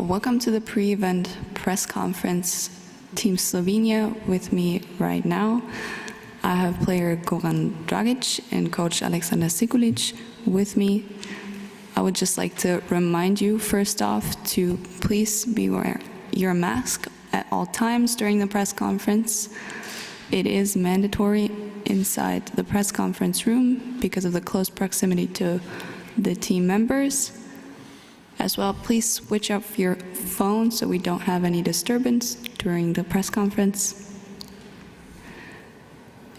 Welcome to the pre-event press conference. Team Slovenia with me right now. I have player Goran Dragic and coach Aleksandar Sikulic with me. I would just like to remind you first off to please be wearing your mask at all times during the press conference. It is mandatory inside the press conference room because of the close proximity to the team members. As well, please switch off your phone so we don't have any disturbance during the press conference.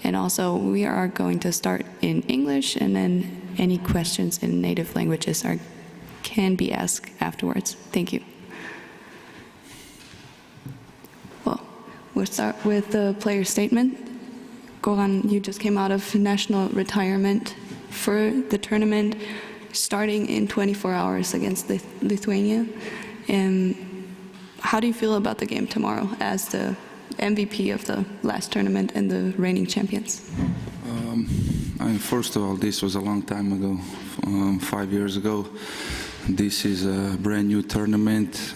And also, we are going to start in English, and then any questions in native languages can be asked afterwards. Thank you. Well, we'll start with the player statement. Goran, you just came out of national retirement for the tournament, starting in 24 hours against Lithuania. How do you feel about the game tomorrow as the MVP of the last tournament and the reigning champions? First of all, this was a long time ago, 5 years ago. This is a brand new tournament.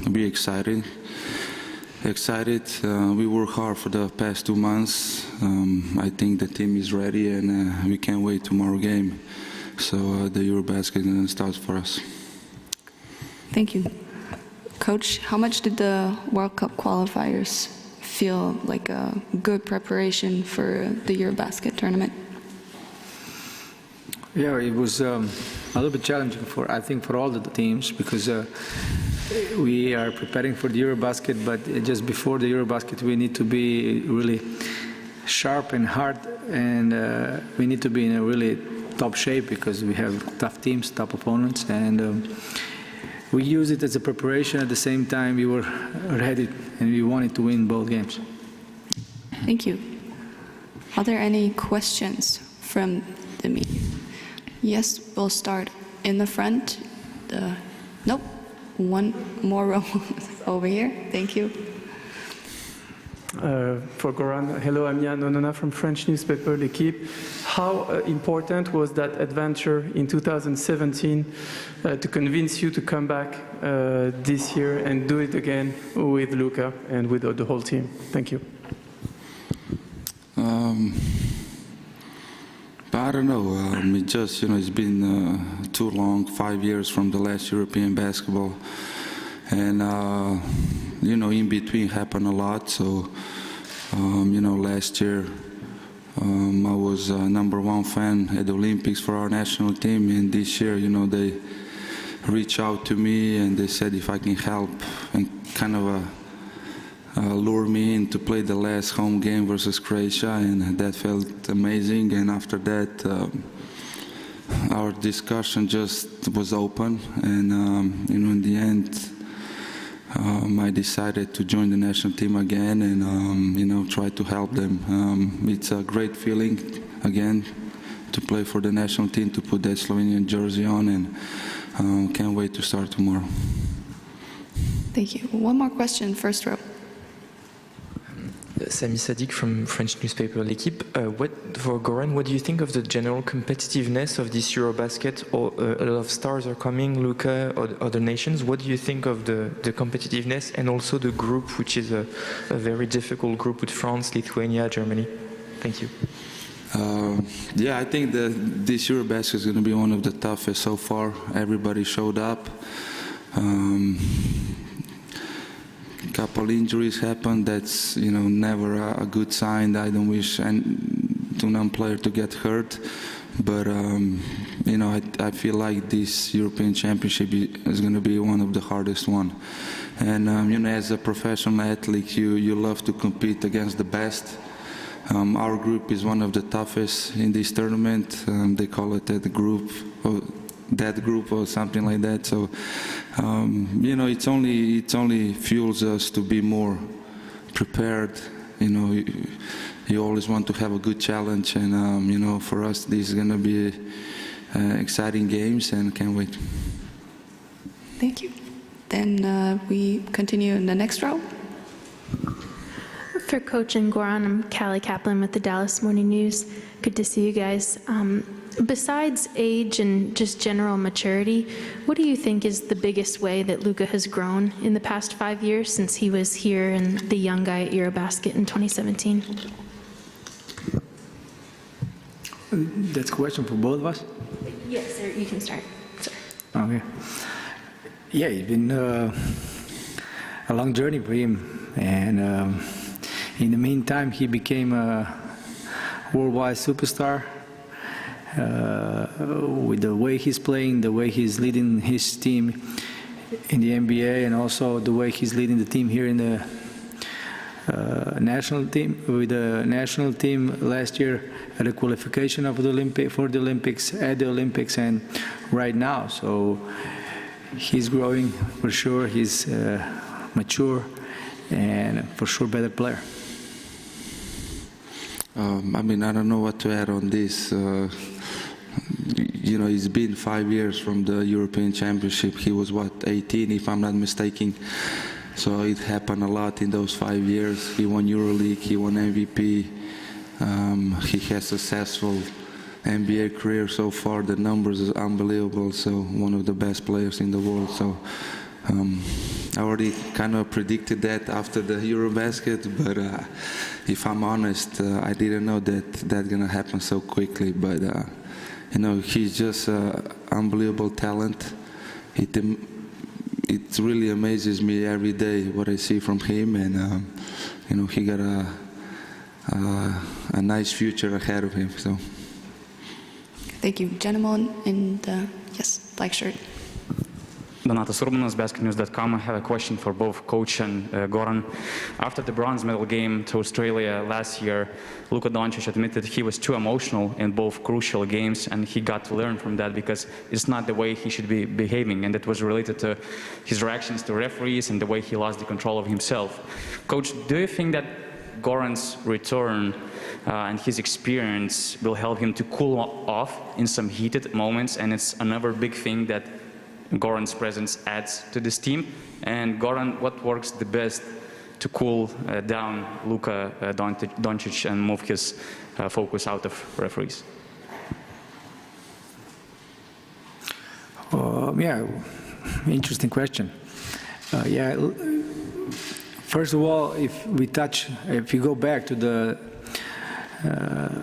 We're excited. We worked hard for the past 2 months. I think the team is ready, and we can't wait tomorrow game. So the EuroBasket starts for us. Thank you. Coach, how much did the World Cup qualifiers feel like a good preparation for the EuroBasket tournament? Yeah, it was a little bit challenging I think for all the teams, because we are preparing for the EuroBasket, but just before the EuroBasket we need to be really sharp and hard, and we need to be in a really top shape because we have tough teams, tough opponents, and we use it as a preparation. At the same time, we were ready and we wanted to win both games. Thank you. Are there any questions from the media? Yes, we'll start in the front. Nope, one more row over here. Thank you. For Goran, hello, I'm Jan Onona from French newspaper L'Equipe. How important was that adventure in 2017 to convince you to come back this year and do it again with Luka and with the whole team? Thank you. I don't know. It's been too long, 5 years from the last European basketball, and in between happened a lot. So last year I was #1 fan at the Olympics for our national team, and this year they reached out to me and they said if I can help and kind of lure me in to play the last home game versus Croatia, and that felt amazing. And after that our discussion just was open, and in the end I decided to join the national team again and try to help them. It's a great feeling again to play for the national team, to put that Slovenian jersey on, and can't wait to start tomorrow. Thank you. One more question, first row. Sami Sadik from French newspaper L'Equipe. For Goran, what do you think of the general competitiveness of this EuroBasket? A lot of stars are coming, Luka, or other nations. What do you think of the competitiveness and also the group, which is a very difficult group with France, Lithuania, Germany? Thank you. I think that this EuroBasket is going to be one of the toughest so far. Everybody showed up. Couple injuries happened. That's never a good sign. I don't wish to non-player to get hurt, but I feel like this European Championship is going to be one of the hardest one. And as a professional athlete, you love to compete against the best. Our group is one of the toughest in this tournament. They call it that group or something like that. So it's only fuels us to be more prepared. You always want to have a good challenge, and for us this is going to be exciting games, and can't wait. Thank you. Then we continue in the next row. For Coach and Goran, I'm Callie Kaplan with the Dallas Morning News. Good to see you guys. Besides age and just general maturity, what do you think is the biggest way that Luka has grown in the past 5 years since he was here and the young guy at EuroBasket in 2017? That's a question for both of us? Yes, sir, you can start. Sorry. Okay. Yeah, it's been a long journey for him, and in the meantime, he became a worldwide superstar. With the way he's playing, the way he's leading his team in the NBA, and also the way he's leading the team here in the national team, with the national team last year at the qualification of the Olympics, at the Olympics, and right now. So he's growing for sure. He's mature and for sure better player. I mean, I don't know what to add on this. You know, it's been 5 years from the European Championship. He was, what, 18, if I'm not mistaken. So it happened a lot in those 5 years. He won EuroLeague, he won MVP. He has a successful NBA career so far. The numbers are unbelievable. So one of the best players in the world. So I already kind of predicted that after the EuroBasket, but if I'm honest, I didn't know that that's gonna happen so quickly. But you know, he's just unbelievable talent. It really amazes me every day what I see from him, and you know, he got a nice future ahead of him. So. Thank you, gentlemen in the black shirt. Donatas Urbanas, basketnews.com. I have a question for both coach and Goran. After the bronze medal game to Australia last year, Luka Doncic admitted he was too emotional in both crucial games, and he got to learn from that because it's not the way he should be behaving, and that was related to his reactions to referees and the way he lost the control of himself. Coach, do you think that Goran's return and his experience will help him to cool off in some heated moments, and it's another big thing that Goran's presence adds to this team? And Goran, what works the best to cool down Luka Doncic and move his focus out of referees? Yeah, interesting question. Yeah, first of all, if you go back to the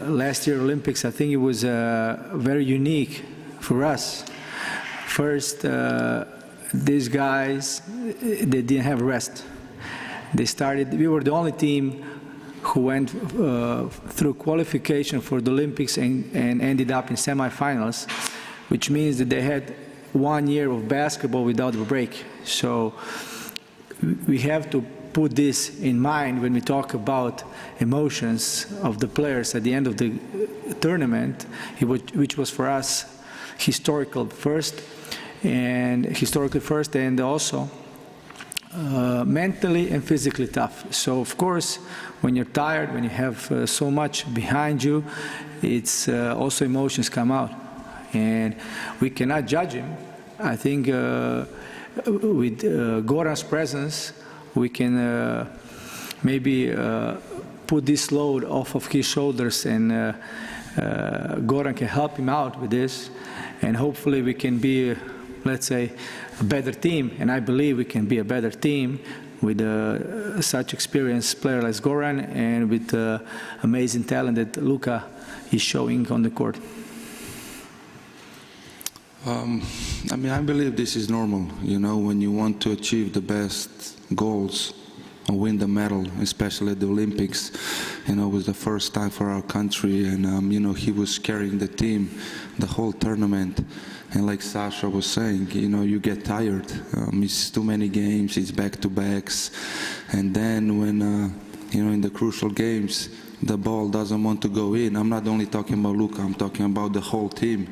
last year Olympics, I think it was very unique for us. First, these guys, they didn't have rest. We were the only team who went through qualification for the Olympics and ended up in semifinals, which means that they had 1 year of basketball without a break. So we have to put this in mind when we talk about emotions of the players at the end of the tournament, which was for us historically first, and also mentally and physically tough. So of course, when you're tired, when you have so much behind you, it's also emotions come out, and we cannot judge him. I think with Goran's presence, we can maybe put this load off of his shoulders, and Goran can help him out with this, and hopefully we can be, let's say, a better team. And I believe we can be a better team with such experienced player as Goran, and with amazing talent that Luka is showing on the court. I mean, I believe this is normal. You know, when you want to achieve the best goals or win the medal, especially at the Olympics, you know, it was the first time for our country, and you know, he was carrying the team the whole tournament. And like Sasha was saying, you know, you get tired. It's too many games, it's back-to-backs. And then when, you know, in the crucial games, the ball doesn't want to go in. I'm not only talking about Luka, I'm talking about the whole team.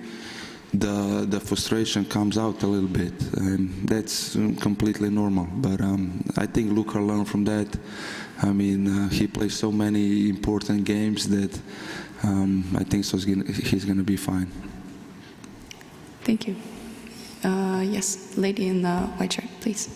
The frustration comes out a little bit, and that's completely normal. But I think Luka learned from that. I mean, he plays so many important games that I think he's going to be fine. Thank you. Yes, lady in the white shirt, please.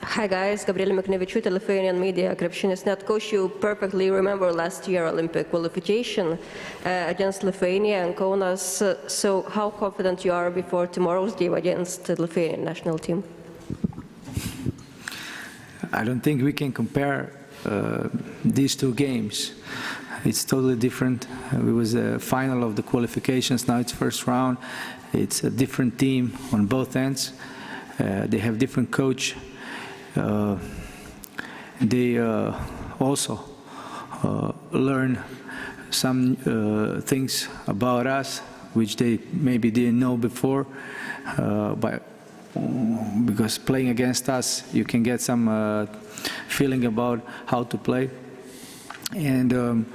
Hi guys, Gabriela Miknevičiūtė, Lithuanian media krepšinis. Net coach, you perfectly remember last year Olympic qualification against Lithuania and Kaunas. So how confident you are before tomorrow's game against the Lithuanian national team? I don't think we can compare these two games. It's totally different. It was a final of the qualifications, now it's first round. It's a different team on both ends. They have different coach. They also learn some things about us which they maybe didn't know before, because playing against us you can get some feeling about how to play. And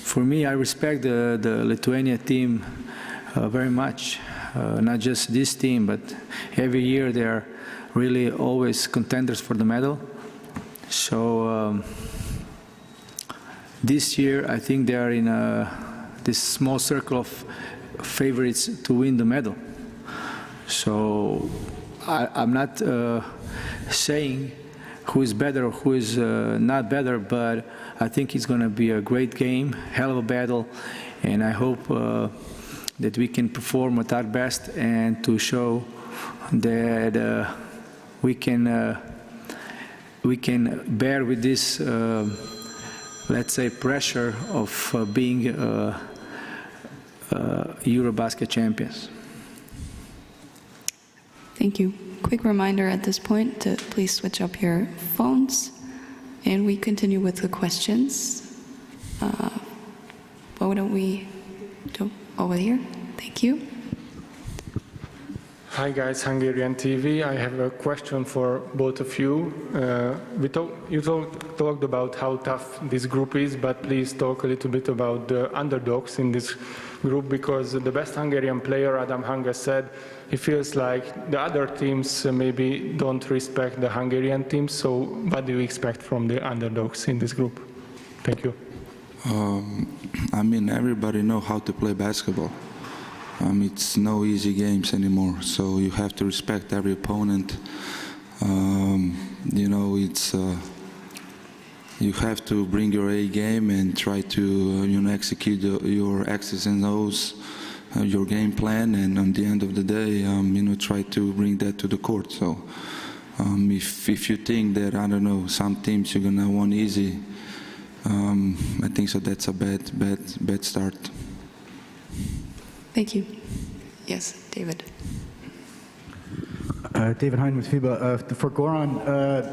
for me, I respect the Lithuania team very much, not just this team, but every year they are really always contenders for the medal. So this year I think they are in this small circle of favorites to win the medal. So I'm not saying who is better or who is not better, but I think it's going to be a great game, hell of a battle, and I hope that we can perform at our best and to show that we can bear with this, let's say, pressure of being EuroBasket champions. Thank you. Quick reminder at this point to please switch up your phones, and we continue with the questions. Why don't we do over here? Thank you. Hi guys, Hungarian TV. I have a question for both of you. You talked about how tough this group is, but please talk a little bit about the underdogs in this group, because the best Hungarian player, Adam Hanga, said he feels like the other teams maybe don't respect the Hungarian teams. So what do you expect from the underdogs in this group? Thank you. I mean, everybody knows how to play basketball. It's no easy games anymore, so you have to respect every opponent. You know, it's you have to bring your A game and try to execute your X's and O's, your game plan, and on the end of the day, try to bring that to the court. So if you think that, I don't know, some teams you're gonna win easy, I think so that's a bad start. Thank you. Yes, David. David Hein with FIBA. For Goran,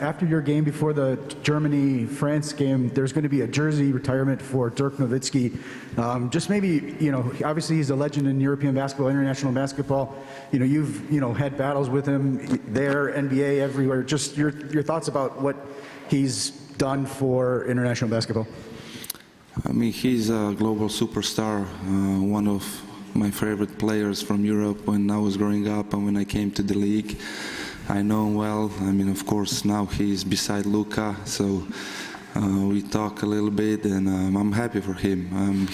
after your game before the Germany-France game, there's going to be a jersey retirement for Dirk Nowitzki. Just maybe, obviously he's a legend in European basketball, international basketball. You've, had battles with him there, NBA, everywhere. Just your thoughts about what he's done for international basketball. I mean, he's a global superstar, one of my favorite players from Europe when I was growing up and when I came to the league. I know him well. I mean, of course, now he's beside Luka, so we talk a little bit, and I'm happy for him.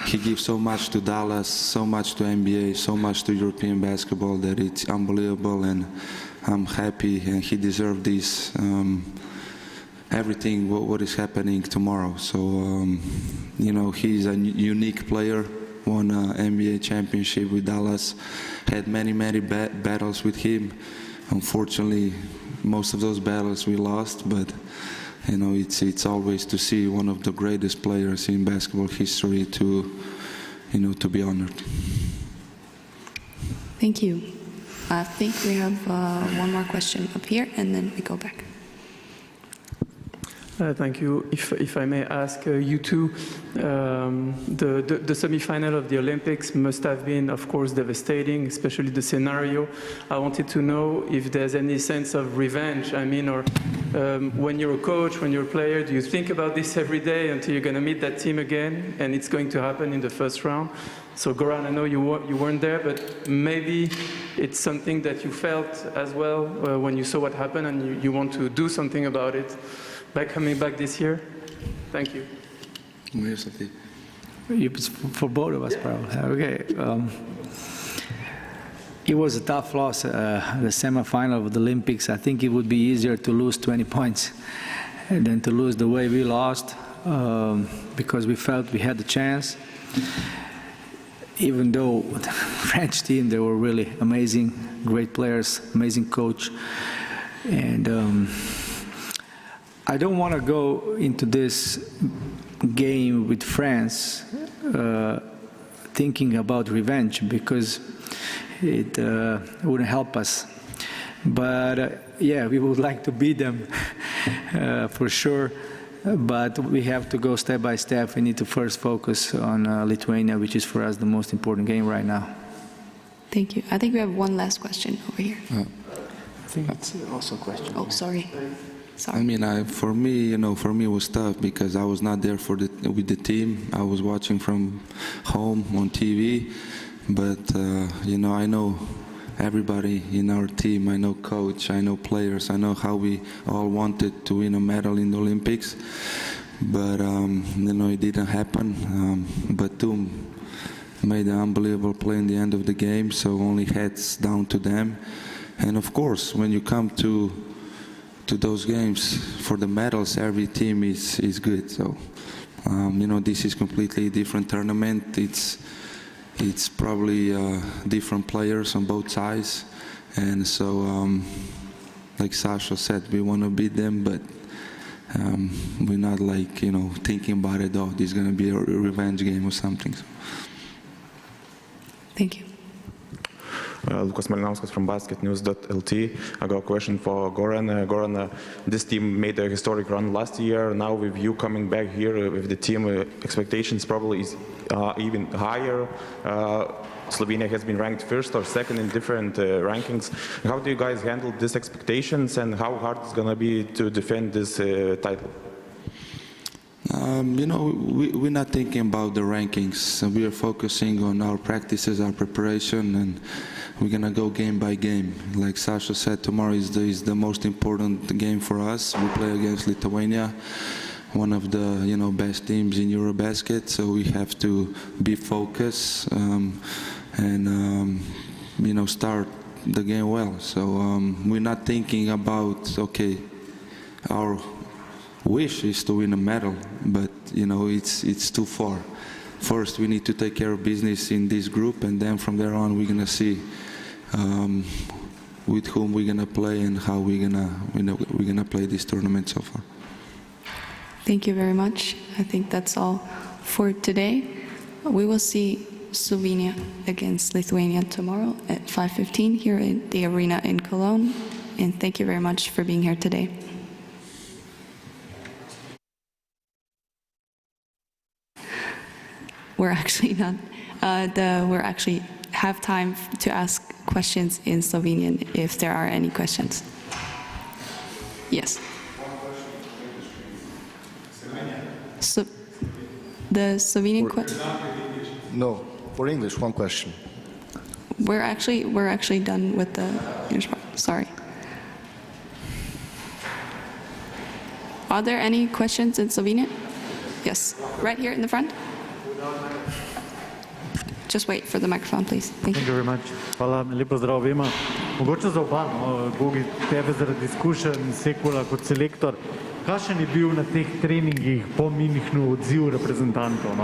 He gives so much to Dallas, so much to NBA, so much to European basketball that it's unbelievable, and I'm happy, and he deserves this. Everything what is happening tomorrow. So, he's a unique player. Won an NBA championship with Dallas, had many battles with him. Unfortunately, most of those battles we lost, but it's always to see one of the greatest players in basketball history to be honored. Thank you. I think we have one more question up here, and then we go back. Thank you. If I may ask you two, the semi-final of the Olympics must have been, of course, devastating, especially the scenario. I wanted to know if there's any sense of revenge. I mean, or when you're a coach, when you're a player, do you think about this every day until you're going to meet that team again, and it's going to happen in the first round? So Goran, I know you weren't there, but maybe it's something that you felt as well when you saw what happened, and you want to do something about it. Coming back this year? Thank you. It's for both of us, probably. Okay. It was a tough loss, the semifinal of the Olympics. I think it would be easier to lose 20 points than to lose the way we lost, because we felt we had the chance. Even though the French team, they were really amazing, great players, amazing coach. And I don't want to go into this game with France thinking about revenge, because it wouldn't help us. But yeah, we would like to beat them for sure. But we have to go step by step. We need to first focus on Lithuania, which is for us the most important game right now. Thank you. I think we have one last question over here. I think it's also a question. Oh, sorry. I mean, for me, for me it was tough because I was not there with the team. I was watching from home on TV, but I know everybody in our team. I know coach, I know players, I know how we all wanted to win a medal in the Olympics, but it didn't happen. Batum made an unbelievable play in the end of the game, so only heads down to them. And of course, when you come to those games for the medals, every team is good. So this is completely different tournament. It's probably different players on both sides, and so like Sasha said, we want to beat them, but we're not like thinking about it. Oh, this is going to be a revenge game or something. So. Thank you. Lukas Malinauskas from basketnews.lt. I got a question for Goran. Goran, this team made a historic run last year. Now with you coming back here with the team, expectations probably is even higher. Slovenia has been ranked first or second in different rankings. How do you guys handle these expectations, and how hard it's going to be to defend this title? We're not thinking about the rankings. We are focusing on our practices, our preparation, and we're going to go game by game. Like Sasha said, tomorrow is the most important game for us. We play against Lithuania, one of the best teams in EuroBasket, so we have to be focused and start the game well. So we're not thinking about, okay, our wish is to win a medal, but it's too far. First we need to take care of business in this group, and then from there on we're gonna see with whom we're gonna play and how we're gonna play this tournament so far. Thank you very much. I think that's all for today. We will see Slovenia against Lithuania tomorrow at 5:15 here at the arena in Köln, and thank you very much for being here today. We're actually not. We're actually have time to ask questions in Slovenian if there are any questions. Yes. So, the Slovenian question. No, for English, one question. We're actually done with the English part. Sorry. Are there any questions in Slovenian? Yes, right here in the front. Just wait for the microphone, please. Thank you. Thank you very much. Hvala, lepo zdrav obema. Mogoče za oba, Gogi, tebe zaradi izkušenj Sekula kot selektor. Kakšen je bil na teh treningih po Münchnu odziv reprezentantov?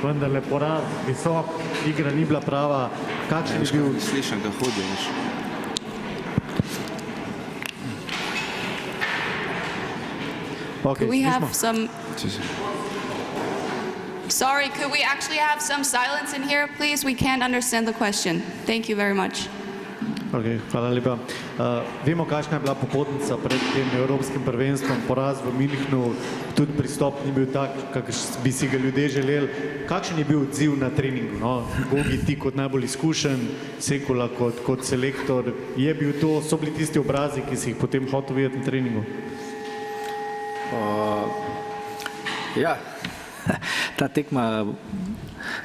Vendarle poraz, visok, igra ni bila prava. Kakšen je bil? Slišam, da hodiš. Could we have some... Sorry, could we actually have some silence in here, please? We can't understand the question. Thank you very much. Okay, hvala lepa. Vemo, kakšna je bila popotnica pred tem evropskim prvenstvom, poraz v Münchnu, tudi pristop ni bil tak, kak bi si ga ljudje želeli. Kakšen je bil odziv na treningu? Gogi, ti kot najbolj izkušen, Sekula kot selektor, je bil to, so bili tisti obrazi, ki si jih potem hotel videti na treningu? Ja. Ta tekma,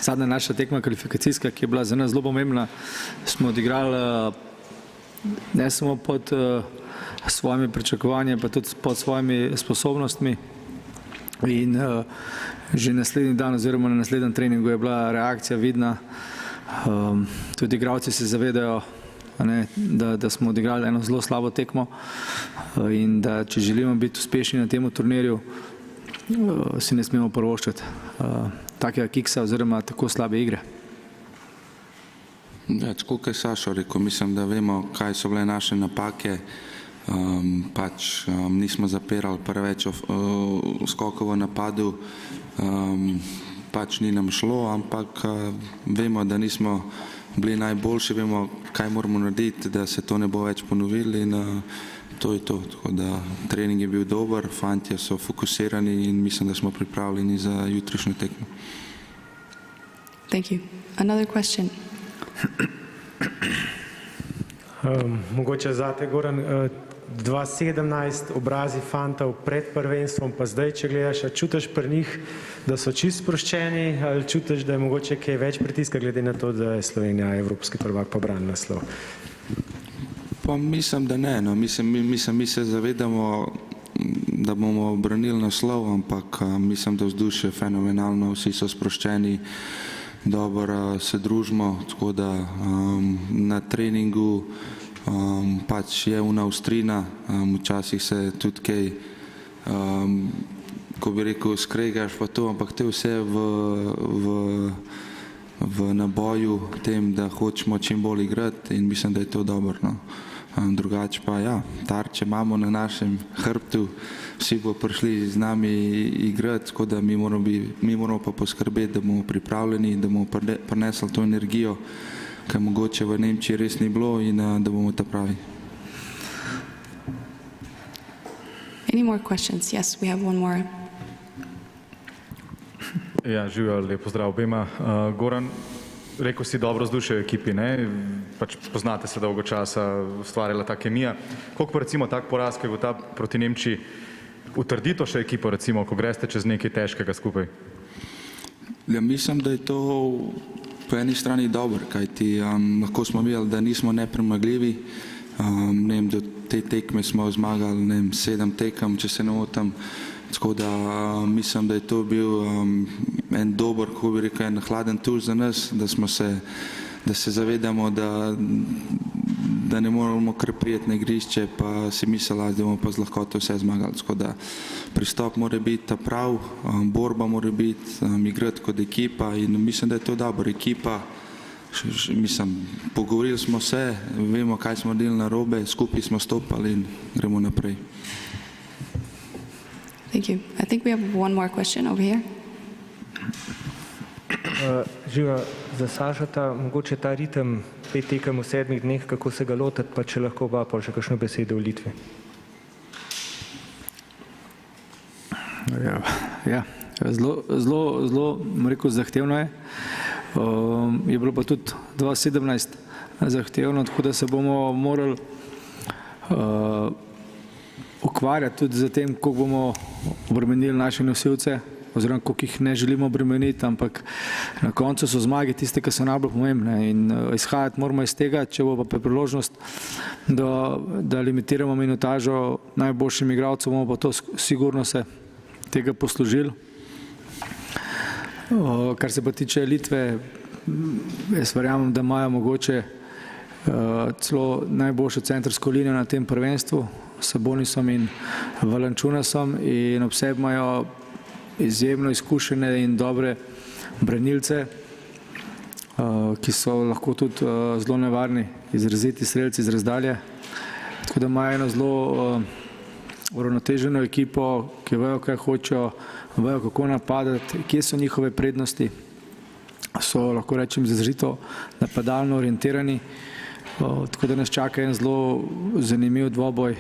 zadnja naša tekma kvalifikacijska, ki je bila za nas zelo pomembna, smo odigrali ne samo pod svojimi pričakovanji, pa tudi pod svojimi sposobnostmi. In že naslednji dan oziroma na naslednjem treningu je bila reakcija vidna. Tudi igralci se zavedajo, da smo odigrali eno zelo slabo tekmo in da če želimo biti uspešni na tem turnirju, si ne smemo privoščiti takega kiksa oziroma tako slabe igre. Ja, tako kot je Sašo rekel, mislim, da vemo, kaj so bile naše napake. Nismo zapirali preveč skokov v napadu, ni nam šlo, ampak vemo, da nismo bili najboljši, vemo, kaj moramo narediti, da se to ne bo več ponovili in to je to. Tako da trening je bil dober, fantje so fokusirani in mislim, da smo pripravljeni za jutrišnjo tekmo. Thank you. Another question. Mogoče zate, Goran, 2017 obrazi fantov pred prvenstvom, pa zdaj, če gledaš, čutiš pri njih, da so čisto sproščeni, ali čutiš, da je mogoče kaj več pritiska, glede na to, da je Slovenija evropski prvak pa brani naslov? Pa mislim, da ne. No. Mi se zavedamo, da bomo branili naslov, ampak mislim, da vzdušje je fenomenalno, vsi so sproščeni, dobro se družimo, tako da na treningu je una ostrina, včasih se tudi kaj, ko bi rekel, skregaš pa to, ampak te vse v naboju tem, da hočemo čim bolj igrati in mislim, da je to dobro. No. Drugače pa ja, tarče imamo na našem hrbtu, vsi bo prišli z nami igrati, tako da mi moramo pa poskrbeti, da bomo pripravljeni, da bomo prinesli to energijo, kaj mogoče v Nemčiji res ni bilo in da bomo ta pravi. Any more questions? Yes, we have one more. Ja, živijo, lep pozdrav obema. Goran, rekel si dobro vzdušje v ekipi, ne? Pač poznate se dolgo časa, ustvarjala ta kemija. Koliko pa recimo tak poraz, ki je ta proti Nemčiji, utrdi to še ekipo, recimo, ko greste čez nekaj težkega skupaj? Ja, mislim, da je to po eni strani dobro, kajti lahko smo videli, da nismo nepremagljivi. Do te tekme smo zmagali 7 tekem, če se ne motim. Tako da mislim, da je to bil en dober, kako bi rekel, en hladen tuš za nas, da se zavedamo, da ne moramo kar prijeti na igrišče, pa si mislili, da bomo pa z lahkoto vse zmagali. Tako da pristop mora biti prav, borba mora biti, igrati kot ekipa in mislim, da je to dobro. Ekipa, mislim, pogovorili smo se, vemo, kaj smo delali narobe, skupaj smo stopali in gremo naprej. Thank you. I think we have one more question over here. Živa, za Sašota, mogoče ta ritem 5 tekem v 7 dneh, kako se ga lotiti, pa če lahko oba pol še kakšno besedo v Litvi. Ja, zelo, rekel, zahtevno je. Je bilo pa tudi 2017 zahtevno, tako da se bomo morali ukvarjati tudi z tem, kako bomo obremenili naše nosilce, oziroma koliko jih ne želimo obremeniti, ampak na koncu so zmage tiste, ki so najbolj pomembne in izhajati moramo iz tega, če bo pa priložnost, da limitiramo minutažo najboljšim igralcem, bomo pa to sigurno se tega poslužili. Kar se pa tiče Litve, jaz verjamem, da imajo mogoče celo najboljšo centrsko linijo na tem prvenstvu, s Bonisom in Valančunasom in ob sebi imajo izjemno izkušene in dobre branilce, ki so lahko tudi zelo nevarni, izraziti strelci iz razdalje. Tako da imajo eno zelo uravnoteženo ekipo, ki vejo, kaj hočejo, vejo, kako napadati, kje so njihove prednosti, so, lahko rečem, izrazito napadalno orientirani. Tako da nas čaka en zelo zanimiv dvoboj,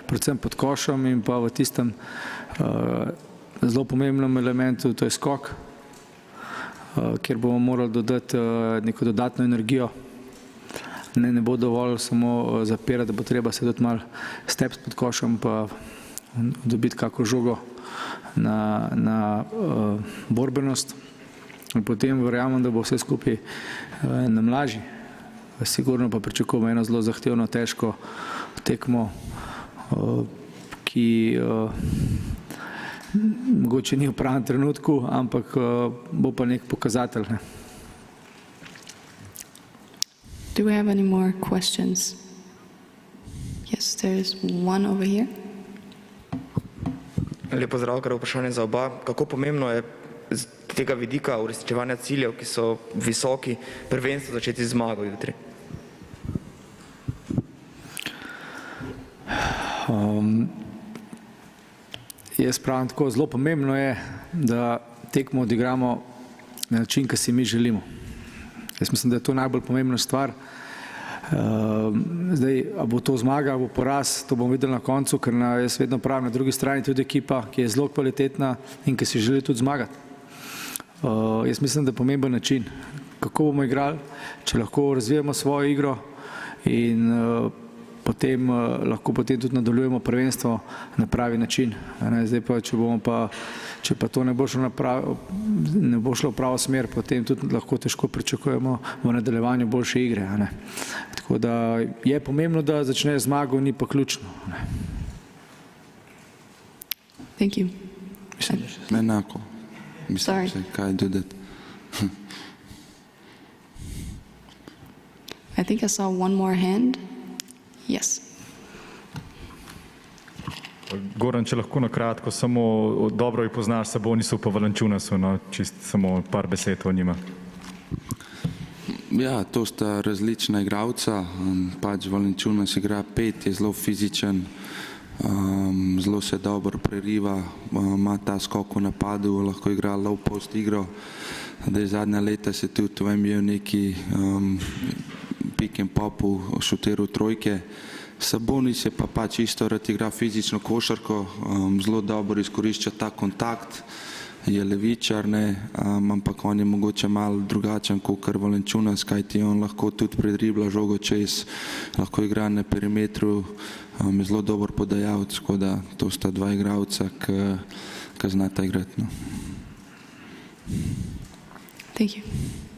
predvsem pod košem in pa v tistem zelo pomembnem elementu, to je skok, kjer bomo morali dodati neko dodatno energijo. Ne bo dovolj samo zapirati, da bo treba se tudi malo stepsti pod košem pa dobiti kako žogo na borbenost. In potem verjamem, da bo vse skupaj nam lažje. Sigurno pa pričakujemo eno zelo zahtevno, težko tekmo, ki mogoče ni v pravem trenutku, ampak bo pa nek pokazatelj. Do we have any more questions? Yes, there is one over here. Lepo zdrav, kar vprašanje za oba. Kako pomembno je z tega vidika uresničevanja ciljev, ki so visoki, prvenstvo začeti zmago jutri? Jaz pravim tako, zelo pomembno je, da tekmo odigramo na način, ki si mi želimo. Jaz mislim, da je to najbolj pomembna stvar. Zdaj, a bo to zmaga, a bo poraz, to bomo videli na koncu, ker jaz vedno pravim, na drugi strani tudi ekipa, ki je zelo kvalitetna in ki si želi tudi zmagati. Jaz mislim, da je pomemben način, kako bomo igrali, če lahko razvijamo svojo igro in potem lahko tudi nadaljujemo prvenstvo na pravi način. Zdaj pa, če pa to ne bo šlo v pravo smer, potem tudi lahko težko pričakujemo v nadaljevanju boljše igre. Tako da je pomembno, da začne zmago, ni pa ključno. Thank you. Enako. Mislim, kaj dodati. I think I saw one more hand. Yes. Goran, če lahko na kratko, samo dobro jih poznaš Sabonisov pa Valančunasu, čist samo par besed o njima. Ja, to sta različna igralca. Pač Valančunas igra 5, je zelo fizičen, zelo se dobro preriva, ima ta skok v napadu, lahko igra low post igro. Zadnja leta se tudi v NBA neki pick and popu šutiral trojke. Sabonis je pa pač isto rad igra fizično košarko, zelo dobro izkorišča ta kontakt, je levičar, ampak on je mogoče malo drugačen kot Valančunas, kajti on lahko tudi predribla žogo čez, lahko igra na perimetru, je zelo dober podajalec, tako da to sta dva igralca, ki znata igrati. Thank you.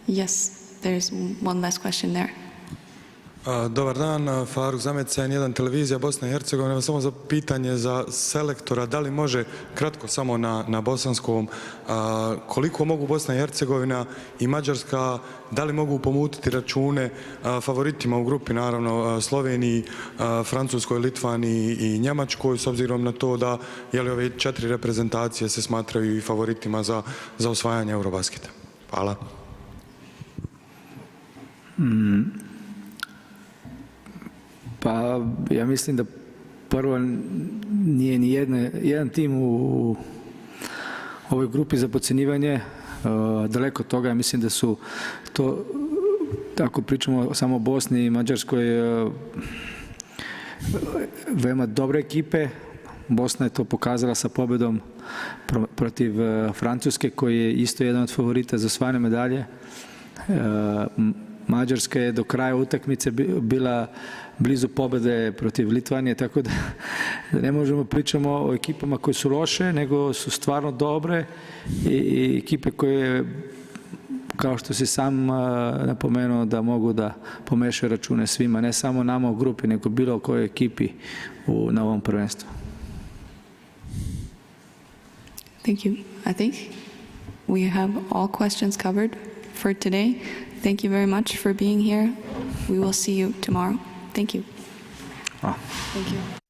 Yes, there's one last question there. Dobar dan, Faruk Zamet, N1 televizija Bosna i Hercegovina. Samo za pitanje za selektora, da li može kratko samo na bosanskom, koliko mogu Bosna i Hercegovina i Mađarska, da li mogu pomutiti račune favoritima u grupi, naravno Sloveniji, Francuskoj, Litvaniji i Njemačkoj, s obzirom na to da ove 4 reprezentacije se smatraju i favoritima za osvajanje Eurobasketa? Hvala. Pa ja mislim da prvo nije ni jedan tim u ovoj grupi za podcenjivanje, daleko od toga. Ja mislim da su to, ako pričamo samo o Bosni i Mađarskoj, veoma dobre ekipe. Bosna je to pokazala sa pobedom protiv Francuske, koji je isto jedan od favorita za osvajanje medalje. Mađarska je do kraja utakmice bila blizu pobede protiv Litvanije, tako da ne možemo pričamo o ekipama koje su loše, nego su stvarno dobre i ekipe koje, kao što si sam napomenuo, da mogu da pomešaju račune svima, ne samo nama u grupi, nego bilo kojoj ekipi na ovom prvenstvu. Thank you. I think we have all questions covered for today. Thank you very much for being here. We will see you tomorrow. Thank you. Thank you.